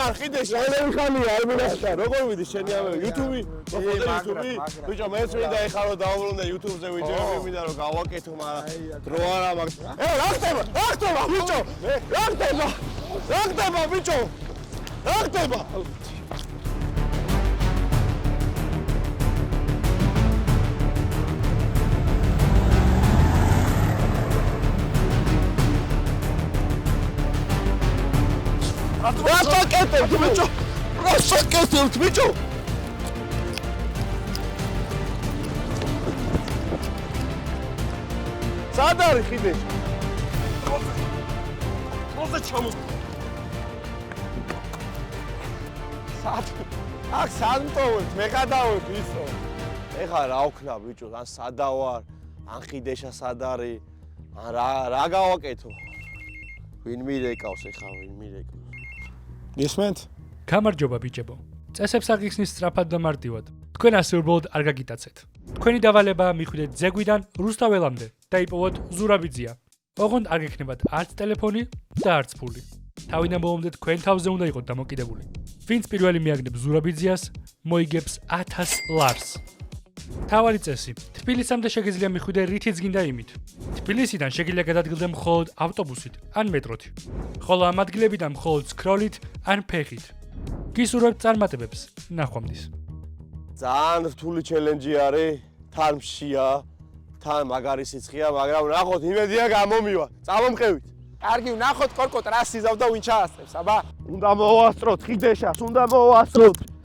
სადარ ხიდეს შენები ხანია არ მინახდა როგორ ვიდი შენი ამე YouTube ბიჭო მეც მინდა ეხლა რომ დავუბრუნდე YouTube-ზე ვიჯერები მინდა რომ გავაკეთო მაგრამ დრო არა მაქვს რა ხდება ბიჭო რა ხდება ბიჭო რა ხდება Расшакетил, бичо! Სადარი ხიდე? როზე ჩამო. აქ სანტოვეთ, მე გადავეთ ისო. ეხლა რა ვქნა ბიჭო, ან სადავარ, ან ხიდეშა სადარი, ან რა გავაკეთო? ვინ მირეკავს ეხლა, ვინ მირეკავს? გისმენთ? გამარჯობა ბიჭებო. წესებს აღიხსნის სწრაფად და მარტივად. თქვენ ასე უბრალოდ არ გაგიტაცეთ. თქვენი დავალება მიხვიდეთ ზეგვიდან რუსთაველამდე და იპოვოთ ზურაბიძია. ოღონდ არ გექნებათ არც ტელეფონი და არც ფული. თავიდან ბოლომდე თქვენ თავზე უნდა იყოთ დამოკიდებული. ვინც პირველი მიაგნებს ზურაბიძიას, მოიგებს 1000 ლარს. თავარი წესი: თბილისამდე შეგიძლია მიხვიდე რითიც გინდა იმით. თბილისიდან შეგიძლია გადადგილდე მხოლოდ ავტობუსით ან მეტროთი. ხოლო ამ ადგილებიდან მხოლოდ სქროლით ან ფეხით. გისურვებთ წარმატებებს. ნახვამდის. ძალიან რთული ჩელენჯი არის, თან მშია, თან მაგარი სიცხეა, მაგრამ ნახოთ იმედია გამომივა. წამომყევით. კარგი, ვნახოთ კორკო ტრასს იზავ და ვინ ჩაასწრებს, აბა? უნდა მოვასწროთ ხიდეშას, უნდა მოვასწროთ.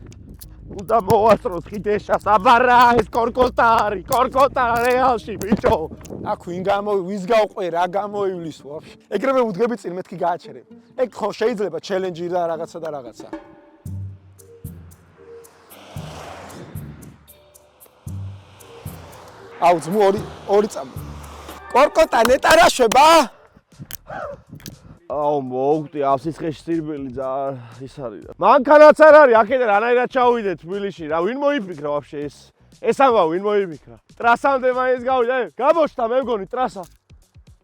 უნდა მოვასწროთ ხიდეშას, აბა რა ეს კორკოტა არის, კორკოტა რეალში, ბიჭო. აქ ვინ ვის გავყვე, რა გამოივლის ვაფშე. ეგრევე უდგები წინ მეთქი გააჩერებ. ეგ ხო შეიძლება ჩელენჯი და რაღაცა და რაღაცა. აუ ძმო ორი წამო. კორკოტა ნეტარაშვება? აუ მოვხდი ავსისხეში სირბილი ძალიან ის არის. მანქანაც არ არის, აქედან რანაირად ჩავიდე თბილისში, რა ვინ მოიფიქრა ვაფშე ეს ამბავ ვინ მოიფიქრა? ტრასამდე მაინც გავიდა, გამოჩნდა მე მგონი ტრასა.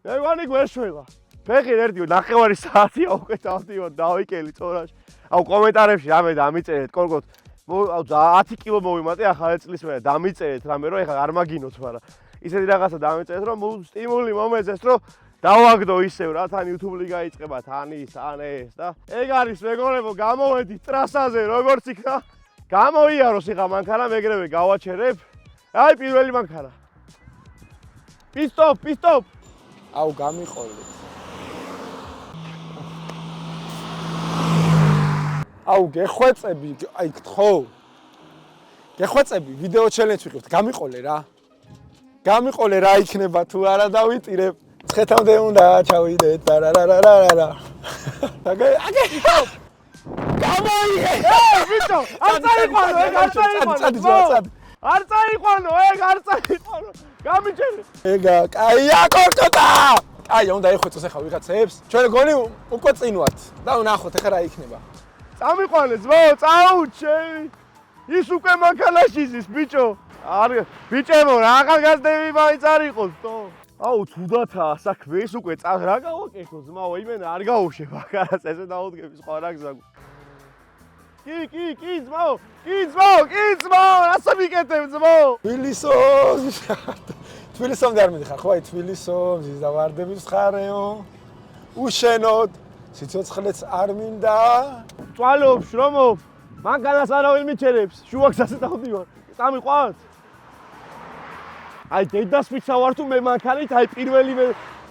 მე ვანი გვეშველა. ფეხი ერთი ნახევარი საათია უკვე დავდივარ დავიკელი წორაში. აუ კომენტარებში რამე დამიწერეთ კორკოტ. აუ 10 კილო მოვიმატე ახალ წლის მერე დამიწერეთ რამე რომ ეხლა არ მაგინოთ, მაგრამ ისეთი რაღაცა დამიწერეთ რომ სტიმული მომეძეს რომ დავაგდო ისევ რა თან YouTube-ი გაიწყება თან ის ან ეს და ეგ არის მეგობრებო გამოვედით ტრასაზე როგორც იქნა გამოიაროს ეხა მანქანა მეგრევე გავაჩერებ აი პირველი მანქანა პისტოპ აუ გამიყოლე აუ გეხვეწები აი გთხოვ გეხვეწები ვიდეო ჩელენჯ ვიყავთ გამიყოლე გამიყოლე რა იქნება თუ არა დავიტირებ ცხეთამდე უნდა ჩავიდეთ ტარარარარარა. აგე. გამოიღე. ბიჭო, არ წაიყვანო, ეგ არ წაიყვანო. არ წაიყვანო. გამიჩერე. ეგა, კაია კორკოტა. კაია, უნდა ეხვეწოს ახლა ვიღაცებს. ჩვენ გონი უკვე წინ ვართ. და ვნახოთ ახლა რა იქნება. წამიყვანე ძმო, წაუჩე. ის უკვე მანქანაში ზის, ბიჭო. არ ბიჭებო, ახალგაზრდები მაინც არ იყოს, თო. აუ თუდათა საქმე ეს უკვე რა გავაკეთო ძმაო იმენა არ გავუშვებ ახალას ესე დაუდგები სხვა რა გზა კი ძმაო რასა მიკეთებ ძმაო თბილისამდე არ მიდიხარ ხო აი თბილისო მზის და ვარდების ხარეო უშენოდ სიცოცხლეც არ მინდა წვალობ შრომობ მანქანას არავინ მიჩერებს შუაგზაზე დავდივარ წამიყვანთ აი დედას ვიცა ვარ თუ მე მანქანით აი პირველი მე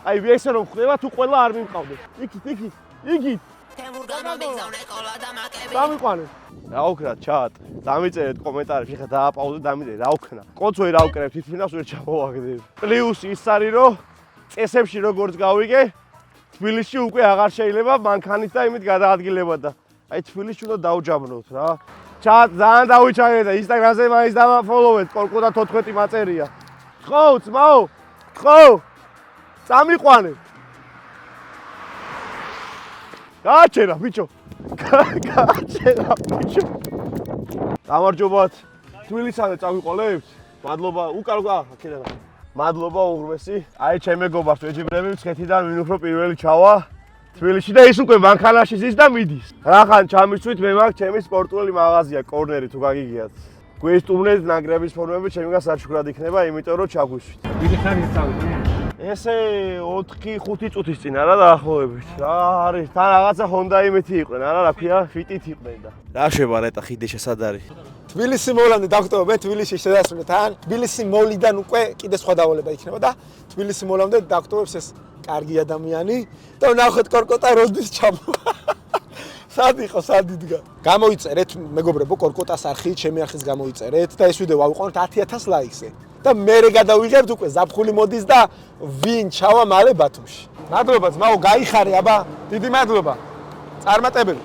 აი ესე რომ ხდება თუ ყველა არ მიმყავდეს იქით დამიყვანე რა ვქნა ჩატ დამიწერეთ კომენტარებში ხა დააპაუზე დამიწერე რა ვქნა კოდს ვერ ავკრებ თითქმის ვერ ჩამოვაგდებ პლუსი ის არის რომ წესებში როგორც გავიგე თბილისში უკვე აღარ შეიძლება მანქანით და იმით გადაადგილება და აი თბილისში უნდა დავჯაბროთ რა ჩატ ძალიან დავიჩაგე და ინსტაგრამზე მაინც დამაფოლოვეთ კორკოტა 14 მაწერია ხო, ძმაო, ხო, წამიყვანე. გააჩერა, ბიჭო. გამარჯობათ. თბილისამდე წავიყოლებთ. მადლობა, უკარგა, აქედან. მადლობა უღრმესი. აი ჩემ მეგობარს ვეჯიბრები, მცხეთიდან ვინ უფრო პირველი ჩავა. თბილისში და ის უკვე მანქანაში ზის და მიდის. რახან ჩამისვით მე მაგ ჩემი სპორტული მაღაზია კორნერი თუ გაგიგიათ. გვესტუმრეთ ნაგრების ფორმები ჩემგან საჩუქრად იქნება, იმიტომ რომ ჩაგვისვით. დიდი ხანი წავიდე. ესე 4-5 წუთის წინ არა დაახლოებით. რა არის? თან რაღაცა Honda იმეთი იყვნენ, არა რა ქვია, ფიტით იყვნენ და. რა შევა რეტა ხიდეშა სად არის? თბილისი მოვლამდე დავხტოვებ, მე თბილისში შედასრულეთ ან თბილისი მოვლიდან უკვე კიდე სხვა დავალება იქნება და თბილისი მოვლამდე დავხტოვებს ეს კარგი ადამიანი და ნახეთ კორკოტა როდის ჩამოვა. სად იყო, სად იდგა? გამოიწერეთ მეგობრებო კორკოტას არხი, ჩემი არხის გამოიწერეთ და ეს ვიდეო ავიყვანოთ 10000 ლაიქზე. და მე გადავიღებთ უკვე ზაფხული მოდის და ვინ ჩავა მალე ბათუმში. მადლობა ძმაო, გაიხარე აბა, დიდი მადლობა. წარმატებული.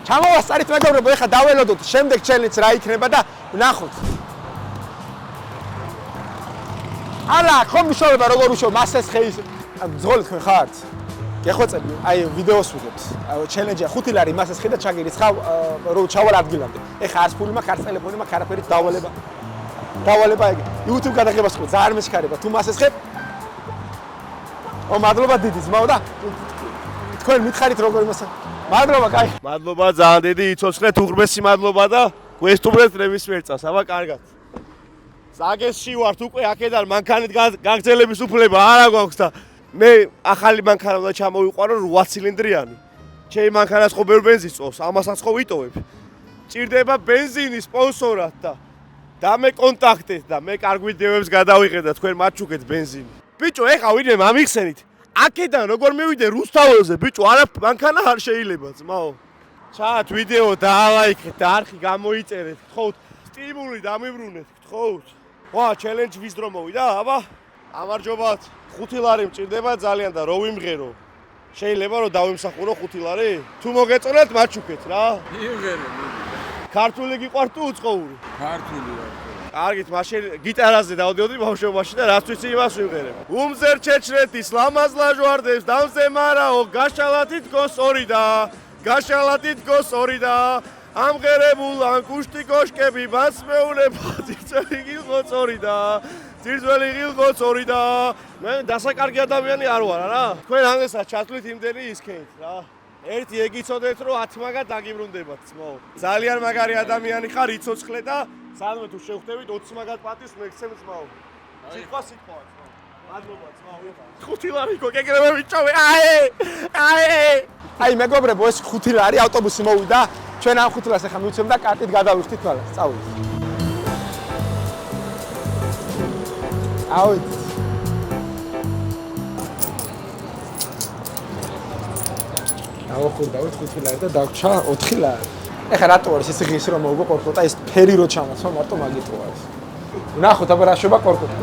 ჩამოვასწარით მეგობრებო, ეხლა დაველოდოთ შემდეგ ჩელენჯს რა იქნება და ვნახოთ. ალა, ხომ უშოვება როგორ უშოვ მასეს ხეის. ძღოლი თქვენ ხართ? გეხვეწები, აი ვიდეოს ვიღებთ. ჩელენჯია 5 ლარი მასეს ხე და ჩაგირიცხავ რომ ჩავალ ადგილამდე. ეხლა არც ფული მაქვს, არც ტელეფონი მაქვს, არაფერი დავალება. დავალება ეგ YouTube გადაღებას ხო ძალიან მეშქარება თუ მასეს ხებ. მადლობა დიდი ძმაო და თქვენ მითხარით როგორ იმასა. მადლობა, კაი. მადლობა ძალიან დიდი, იცოცხლეთ უღრმესი მადლობა და გვესტუმრეთ ნებისმიერ წას. აბა კარგად. ზაგესში ვართ უკვე აქედან მანქანით გაგრძელების უფლება არა გვაქვს და მე ახალი მანქანა უნდა ჩამოვიყვარო 8 ცილინდრიანი. ჩემი მანქანას ხო ბევრ ბენზინს წოვს, ამასაც ხო ვიტოვებ. ჭირდება ბენზინი სპონსორად და მე კონტაქტეთ და მე კარგ ვიდეოებს გადავიღებ და თქვენ მაჩუქეთ ბენზინი. ბიჭო, ეხა ვინმე ამიხსენით. აქედან როგორ მივიდე რუსთაველზე, ბიჭო, არა მანქანა არ შეიძლება, ძმაო. ჩაათ ვიდეო დაალაიქეთ და არხი გამოიწერეთ, გთხოვთ. სტიმული დამიბრუნეთ, გთხოვთ. ვა, ჩელენჯი ვის დრო მოვიდა, აბა. ამარჯობათ. 5 ლარი მჭირდება ძალიან და რო ვიმღერო. შეიძლება რომ დავიმსახურო 5 ლარი? თუ მოგეწონათ, მაჩუქეთ რა. იმღერე. ქართული გიყვართ თუ უცხოური? ქართული ვარ. კარგით, მაშინ გიტარაზე დავდიოდი ბავშვობაში და რაც ვიცი იმას ვიმღერებ. უმზერ ჩეჩრეთის ლამაზ ლაჟვარდებს დამზემარაო, გაშალათით გოსორი და გაშალათით გოსორი და ამღერებულ ან კუშტი კოშკები მასმეულება ძირწველი ღილღოცორი და ძირწველი ღილღოცორი და მე დასაკარგი ადამიანი არ ვარ რა. თქვენ ამესაც ჩათვლით იმდენი ისქენით რა. ერთი ეგ იცოდეთ რომ 10 მაგად დაგიბრუნდებათ ძმაო. ძალიან მაგარი ადამიანი ხარ, იცოცხლე და სადმე თუ შევხვდებით 20 მაგად პატის მეგცემ ძმაო. სიტყვა სიტყვა ძმაო. მადლობა ძმაო. 5 ლარი გოგეკრება ვიჭოვე. აი მეგობრებო, ეს 5 ლარი ავტობუსი მოვიდა. ჩვენ ამ 5 ლარს ახლა მივცემ და კარტით გადავიხდით თვალა. წავიდეთ. ავით. ავხურდა 5 ლარი და დაგჭა 4 ლარი. ეხლა რატო არის ეს ღირს რომ მოვიგო კორკოტა, ეს ფერი რო ჩამოწვა მარტო მაგით არის. ვნახოთ აბა რა შევა კორკოტა.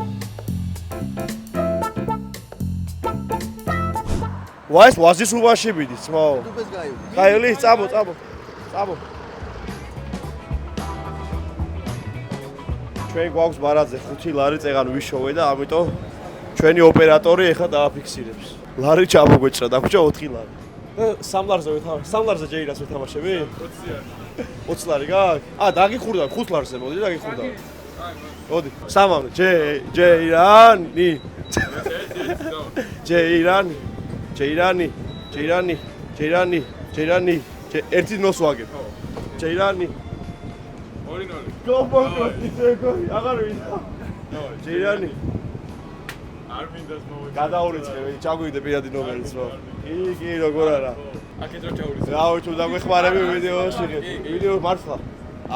ვაის ვაზის უბანში მიდის ძმაო. დუბეს გაივლი. გაივლი, წაბო. ჩვენ გვაქვს მარაძე 5 ლარი წეგან ვიშოვე და ამიტომ ჩვენი ოპერატორი ეხა დააფიქსირებს. ლარი ჩამოგვეჭრა, დაგვრჩა 4 ლარი. და 3 ლარზე ვეთამაშე. 3 ლარზე ჯეირას ვეთამაშები? 20 ლარი გაქვს? დაგიხურდა 5 ლარზე, მოდი დაგიხურდა. მოდი, სამამდე. ჯეირანი. ჯეირანი. ერთი ნოს ვაგებ. ჯეირანი. 2-0. გოპონკოთი ზეგორი, აღარ ვიდა. ჯეირანი. არ მინდას მოვიდა. გადაურიცხე, ჩაგვიდე პირადი ნომერიც რო. კი, როგორ არა. აქეთ რო ჩაურიცხე. რაო, თუ დაგვეხმარები ვიდეოს შეგეთ. ვიდეო მართლა.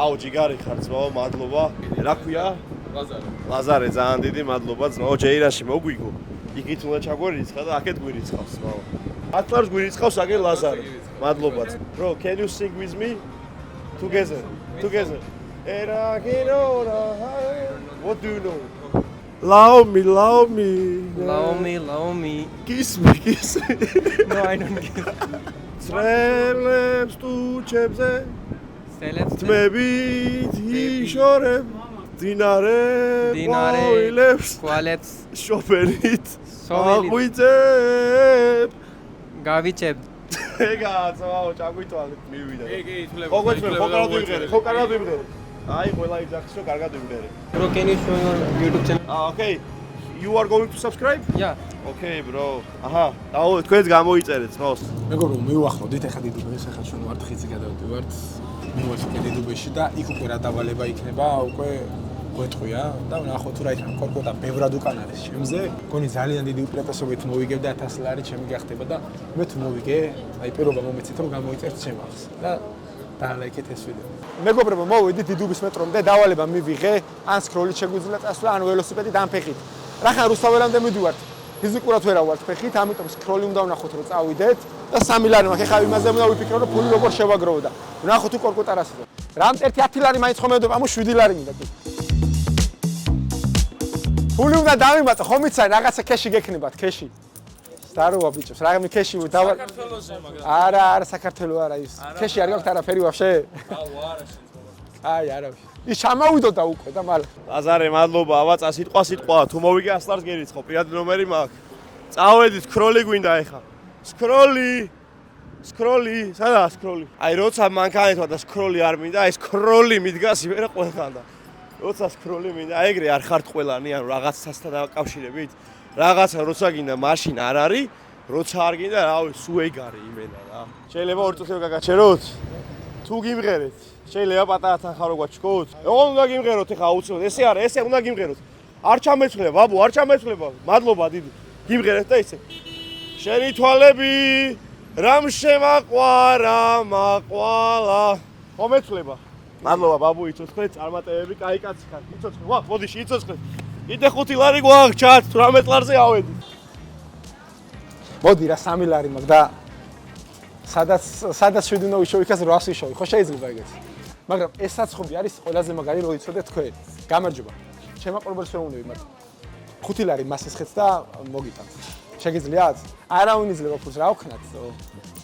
აუ, ჯიგარი ხარ ძმაო, მადლობა. რა ქვია? ლაზარე, ძალიან დიდი მადლობა ძმაო, ჯეირანში მოგვიგო. იქით უნდა ჩაგვერიცხა და აქეთ გვირიცხავს ძმაო. 10 ლარს გვირიცხავს აგერ ლაზარე. მადლობა. Bro, can you sing with me? Together. What do you know? Love me. Love me. Kiss me. No, I don't give. Strelებს ტუჩებზე Celebs. თმებით იშორებ დინარე ყვავილებს Qualebs. შოფერით Sovelit. აღვიძებ Gavicheb. ეგა ძმაო ჭაგვიტვალეთ მივიდა კი, ითვლება. ხო გვეცნობ ხო კარგად ვიმღერე აი ყველა იძახის რომ კარგად ვიმღერე Bro, can you show your YouTube channel? Okay you are going to subscribe? Yeah. Okay, bro. აჰა, დაო, თქვენც გამოიწერეთ, ხოს. მეგობრო, მივახმოდით ახლა დიდუბეში, ახლა ჩვენ ვართ ხიცი გადავდივართ. მივართ უკვე დიდუბეში და იქ უკვე რა დავალება იქნება, უკვე გვეტყვია და ვნახოთ თუ რა იქნება. კორკოტა ბევრად უკან არის ჩემზე. მგონი ძალიან დიდი უპირატესობით მოვიგებ და 1000 ლარი ჩემი გახდება და მე თუ მოვიგე, აი პირობა მომეცით რომ გამოიწერთ ჩემ ახს და დაალაიქეთ ეს ვიდეო. მეგობრებო, მოვიდით დიდუბის მეტრომდე, დავალება მივიღე, ან სკროლით შეგვიძლია წასვლა, ან ველოსიპედით, ან ფეხით. რახან რუსთაველამდე მივდივართ. ფიზიკურად ვერ ავალთ ფეხით, ამიტომ სკროლი უნდა ვნახოთ რომ წავიდეთ და 3 ლარი მაქვს. ეხლა იმაზე უნდა ვიფიქრო რომ ფული როგორ შევაგროვო და ვნახოთ თუ კორკოტა რას იძლევა. რამ ერთი 10 ლარი მაინც ხომედება, ამო 7 ლარი მინდა თუ. ფული უნდა დავიმატო, ხომ იცი რაღაცა ქეში გექნებათ, ქეში. დაროა ბიჭებს, რამე ქეში დავა. არა, საქართველოს არა ის. ქეში არ გაქვთ არაფერი ვაფშე? აი, არა. ის ჩამავიდოდა უკვე და მალე. აზარე, მადლობა, ავაწა სიტყვა, თუ მოვიგე 100 ლარს გერიცხო, პირადი ნომერი მაქვს. წავედით, სკროლი გვინდა ეხა. სკროლი, სადაა სკროლი? აი, როცა მანქანეთვა და სკროლი არ მინდა, აი სკროლი მიდგას იმერე ყველგან და როცა სკროლი მინდა, აი ეგრე არ ხართ ყველანი, ანუ რაღაცასთან დაკავშირებით. რაღაცა როცა გინდა მაშინ არ არის, როცა არ გინდა, რავი, სუ ეგ არის იმენა რა. შეიძლება 2 წუთი გაგაჩეროთ? თუ გიმღერეთ, შეიძლება პატარა თანხა რო გვაჩქოთ. ოღონდ უნდა გიმღეროთ ეხა აუცილებლად. ესე არა, ესე უნდა გიმღეროთ. არ ჩამეცვლება, ბაბუ, არ ჩამეცვლება. მადლობა დიდი. გიმღერეთ და ისე. შენი თვალები რამ შემაყვარა, მაყვალა. მომეცვლება. მადლობა, ბაბუ, იცოცხლეთ, წარმატებები, კაი კაცი ხარ. იცოცხლე, ვა, მოდიში, იცოცხლეთ. კიდე 5 ლარი გვაქვს, ჩათ, 18 ლარზე ავედი. მოდი რა 3 ლარი მაქვს და სადაც შვიდი უნდა ვიშოვი, იქაც 800 ვიშოვი, ხო შეიძლება ეგეც. მაგრამ ეს საცხობი არის ყველაზე მაგარი რო იცოდეთ თქვენ. გამარჯობა. ჩემო პრობლემას ვერ უნდა ვიმართო. 5 ლარი მასესხეთ და მოგიტანთ. შეგიძლიათ? არავინ იძლევა ფულს რა ვქნათ?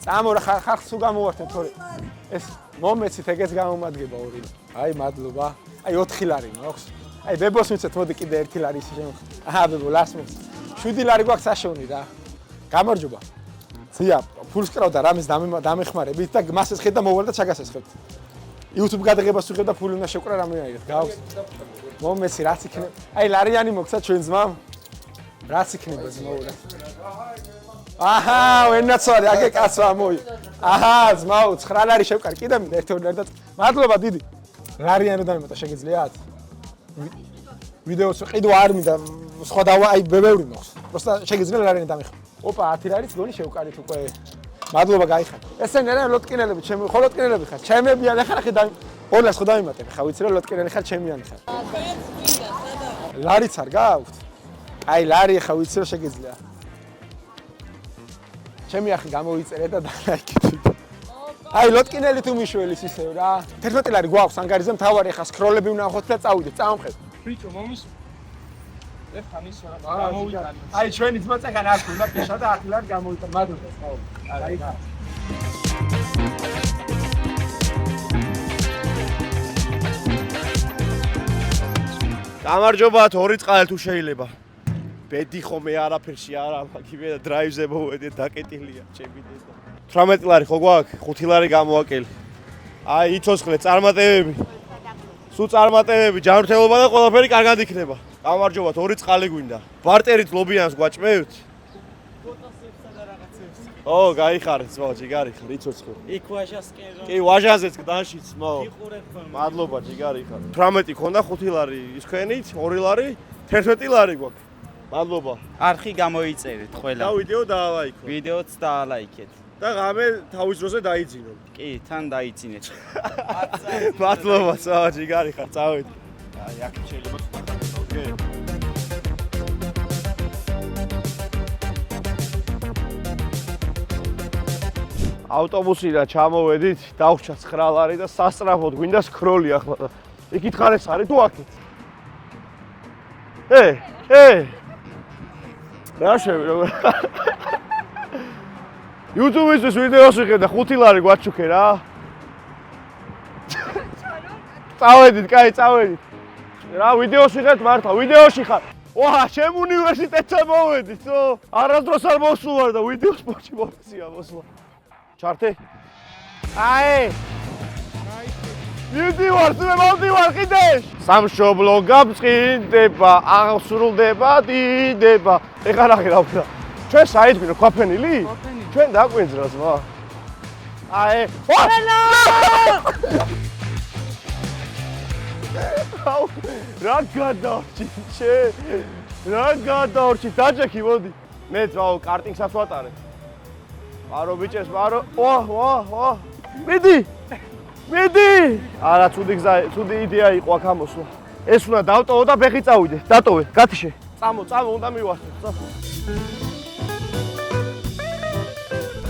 წამო რა ხალხს თუ გამოვართეთ თორე ეს მომეცით ეგეც გამომადგება 2. აი მადლობა. აი 4 ლარი მაქვს. აი ბებოს მიცეთ, მოდი კიდე 1 ლარი ისე შემო. აჰა ბებო, ლასმო. 7 ლარი გვაქვს საშოვნი რა. გამარჯობა. ზია, ფულს კრავდა რამის დამეხმარებით და მასეს ხედა მოვალ და ჩაგასესხებთ. YouTube გადაღებას ვიღებ და ფული უნდა შევკრა რამეაირად. გავს. მომეცი რაც იქნება. აი ლარიანი მოგცა ჩვენ ძმამ. რაც იქნება ძმაურა. აჰა, ვენაცვარი, აგე კაცო ამოი. აჰა, ძმაო, 9 ლარი შევკარ, კიდე მინდა 1-2 ლარი და მადლობა დიდი. ლარიანი რომ დამემატა შეგიძლიათ? ვიდეოს ყიდვა არ მინდა, სხვა დავა, აი ბევრი მაქვს. პროსტა შეგიძლია ლარიანი დამეხმარ. ოპა 10 ლარიც გონი შევკარით უკვე. მადლობა, გაიხარ. ესენი რა ლოტკინელები, ჩემი ხო ლოტკინელები ხარ. ჩემებიან ახლა ხე და 200 ხო დავიმატებ, ხა ვიცი რომ ლოტკინელი ხარ, ჩემიანი ხარ. ლარიც არ გაქვთ? აი ლარი ხა ვიცი რომ შეგიძლია. ჩემი ახი გამოიწერე და დალაიქეთ. აი ლოტკინელი თუ მიშველის ისევ რა. 11 ლარი გვაქვს ანგარიზე მთავარი ხა სკროლები ვნახოთ და წავიდეთ, წავამყევ. ბიჭო, მომის ეხანის აი ჩვენი ძმა წეგან აქვს უნდა პიშა და 10 ლარი გამოიტან მადლობა ხო აი გამარჯობა, 2 წყალი თუ შეიძლება. ბედი ხომე არაფერში არა, მაგივე და დრაივზე მოვედი დაკეტილია ჩემი დედა. 18 ლარი ხო გვაქვს? 5 ლარი გამოვაკელი. აი იცოცხლე წარმატებები. სულ წარმატებები, ჯანმრთელობა და ყველაფერი კარგად იქნება. გამარჯობა, 2 წყალი გვინდა. ბარტერით ლობიანს გვაჭმევთ? ო, გაიხარეთ, ძმაო, ჯიგარი ხარ, იცოცხლე. იქ ვაჟასკენ რომ კი, ვაჟაზეც გდანშიც, ძმაო. იყურებ ხოლმე. მადლობა, ჯიგარი ხარ. 18 ქონდა 5 ლარი, ის ქვენით 2 ლარი, 11 ლარი გვაქვს. მადლობა. არხი გამოიწერეთ და ყველა. ვიდეო დაალაიქო. ვიდეოც დაალაიქეთ. და ღამე თავის დროზე დაიძინო. კი, თან დაიწინეთ. მადლობა, ძმაო, ჯიგარი ხარ, წავედი. აი, აქ შეიძლება ოკეი. ავტობუსიდან ჩამოვედით, დავჭა 9 ლარი და სასწრაფოდ გვინდა სკროლი ახლა და იქით ხარ ეს არის თუ აქეთ? რა შევიდე? YouTube-ისთვის ვიდეოს ვიღებ და 5 ლარი გვაჩუქე რა. წავედით, კაი, წავედით. რა ვიდეოს ვიღებთ მართლა, ვიდეოში ხარ. ვა, ჩემ უნივერსიტეტთან მოვედით, ო? არასდროს არ მოსულვარ და ვიდეოს პოჩი მოხსია მოსვლა. ჩართე? აი! მივდივარ, მე მოვდივარ კიდე! სამშობლო გამწყინდება, აღსრულდება დიდება. ეხლა რა ხერა? ჩვენ საით გვინდა ქვაფენილი? ჩვენ დაგვინძრა ზმა. აი, ვალა! რა გადავრჩი შე? რა გადავრჩი? დაჯექი მოდი. მე ძაო კარტინგსაც ვატარე. პარო ბიჭებს, პარო. ვა. მიდი! არა, ცუდი იდეა იყო აქ ამოსვლა. ეს უნდა დავტოვო და ფეხი წავიდე. დატოვე, გათიშე. წამო, უნდა მივასწრო.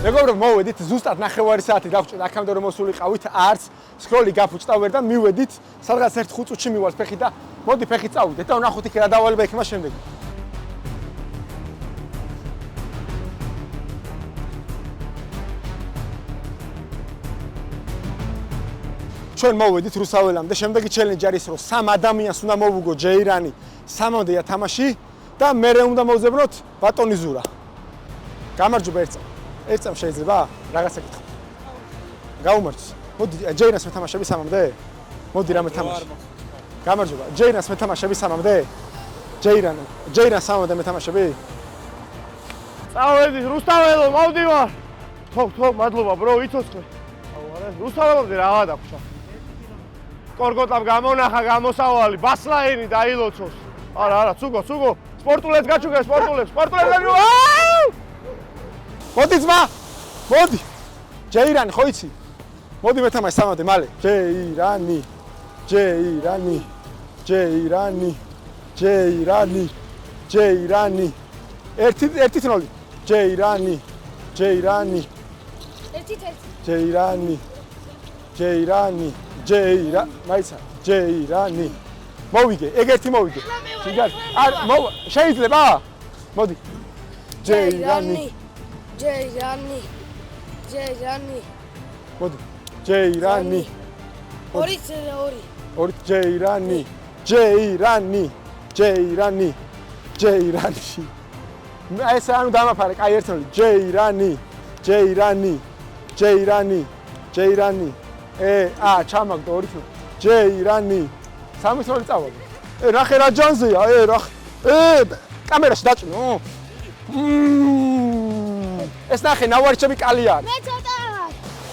მეგობრებო, მოვედით ზუსტად 9 საათი დავჭირდა აქამდე რომ მოსულიყავით, არც სკროლი გაფუჭდა ვერ და მივედით, სადღაც 1-5 წუთში მივალს ფეხი და მოდი ფეხი წავიდეთ და ვნახოთ იქ რა დავალება იქნება შემდეგ. ჩვენ მოვედით რუსაველამდე, შემდეგი ჩელენჯი არის რომ 3 ადამიანს უნდა მოვუგო ჯეირანი 3-მდეა თამაში და მერე უნდა მოვზებნოთ ბატონი ზურა. გამარჯობა ერთ წამ შეიძლება? რაღაცა კითხო. გაუმარჯოს. მოდი ჯეირანს მეთამაშები 3-მდე? მოდი რა მეთამაში. გამარჯობა. ჯეირანს მეთამაშები 3-მდე? ჯეირანს 3-მდე მეთამაშები? წავედი რუსთაველო, მოვდივარ. თო, მადლობა bro, იცოცხლე. რუსთაველამდე რა დაგვრჩა. კორგოტამ გამონახა გამოსავალი, ბასლაინი დაილოცოს. არა, ცუგო. სპორტულებს გაჩუქე, სპორტულებს. მოდი ძმა. მოდი. ჯეირანი ხო იცი? მოდი მეთამაში 3-მდე მალე. ჯეირანი. ერთი თნოლი. ჯეირანი. მაიცა. ჯეირანი. მოვიგე, ეგ ერთი მოვიგე. სიგარ. შეიძლება? მოდი. ჯეირანი. მოდი. ჯეირანი. 2 ჯეირანი. ეს ანუ დამაფარე, კაი ერთნოლი. ჯეირანი. ჩამაგდო 2 თვე. ჯეირანი. 3 თვე წავაგე. ნახე რა ჯანზეა, კამერაში დაჭნო. ეს ნახე ნავარჩები კალია. მე ცოტა.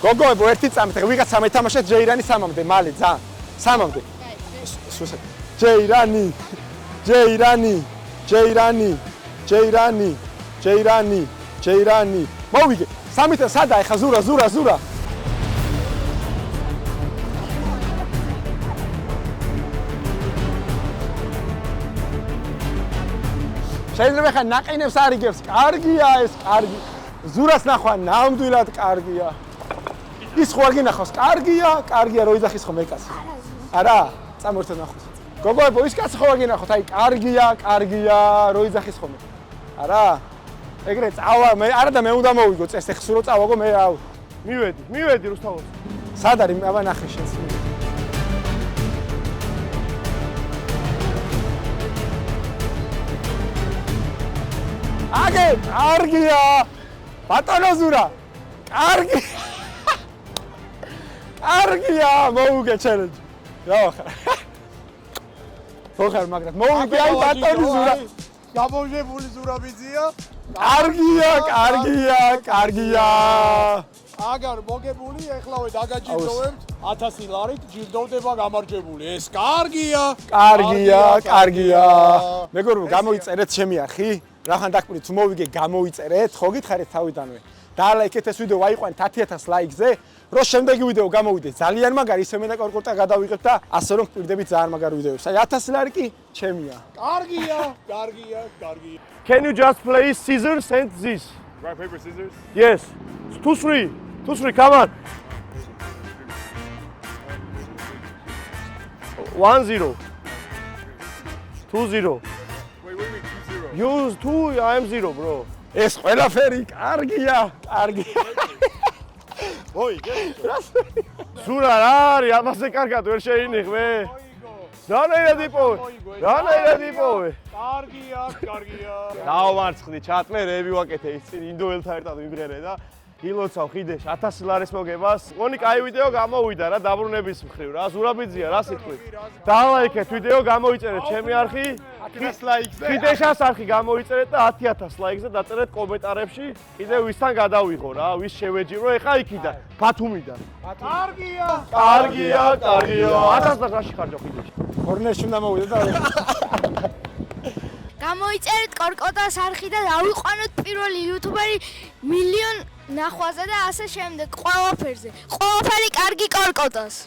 გოგოებო, ერთი წამით, ვიღაცა მეთამაშეთ ჯეირანი 3-მდე, მალე ძა. 3-მდე. სუსე. ჯეირანი. მოვიგე. 3-ით სადა ეხა ზურა. შეიძლება ხა ნაყინებს არიგებს. კარგია ეს, კარგი. ზურას ნახვა ნამდვილად კარგია. ის ხო არ გინახავს? კარგია, რო იძახის ხომ ეკაც. არა, წამორთად ნახოს. გოგოებო, ის კაცი ხო არ გინახოთ? აი, კარგია, რო იძახის ხომ. არა? ეგრე წავა, მე არა და მე უნდა მოვიგო წეს, ეხ სულ რო წავაგო მე აუ. მივედი რუსთაველო. სად არის? აბა ნახე შენს. აგე, კარგია. ბატონო ზურა. კარგია, მოვუგე ჩელენჯი. დავახარ. ხოხარ მაგრად. მოვუგე აი ბატონი ზურა. გამოვჟებული ზურაბიძია. კარგია. აგარ მოგებული, ეხლავე დაგაჯილდოვებთ 1000 ლარით, ჯილდოვდება გამარჯვებული. ეს კარგია. მეგობრებო, გამოიწერეთ ჩემი არხი. რახან დაგპირით, თუ მოვიგე გამოიწერეთ, ხო გითხარით თავიდანვე. დაალაიქეთ ეს ვიდეო, აიყვანეთ 10000 ლაიქზე, რომ შემდეგი ვიდეო გამოვიდეს ძალიან მაგარი, ისე მე და კორკოტა გადავიღებ და ასე რომ გპირდებით ძალიან მაგარ ვიდეოებს. აი 1000 ლარი კი ჩემია. კარგია. Can you just play scissors and this? Rock, paper, scissors. Yes. 2-3, come on. 1-0. 2-0. Wait, 2-0. You 2, I am 0, bro. ეს ყველაფერი კარგია. მოიგე. სურა რა არის? ამაზე კარგად ვერ შეინიღმე. რანაირად იპოვე? კარგია. დავმარცხდი, ჩატმე, რები ვაკეთე ის წინ ინდოელთან ერთად ვიმღერე და გილოცავ ხიდეში 1000 ლარის მოგებას. მგონი კაი ვიდეო გამოვიდა რა დაბრუნების მხრივ რა. ზურაბიძია რა სიტყვით. დალაიქეთ ვიდეო გამოიწერეთ ჩემი არხი. 100 ლაიქზე. ხიდეშას არხი გამოიწერეთ და 10000 ლაიქზე დაწერეთ კომენტარებში. კიდე ვისთან გადავიღო რა, ვის შევეჯირო ეხა იქიდან, ბათუმიდან. კარგია. კარგია, კარგია. 1000 და რაში ხარჯავ ხიდეში. ორნეში უნდა მოვიდე და გამოიწერეთ კორკოტას არხი და დავიყვანოთ პირველი იუთუბერი მილიონ ნახვაზე და ასე შემდეგ ყველაფერზე. ყველაფერი კარგი კორკოტას.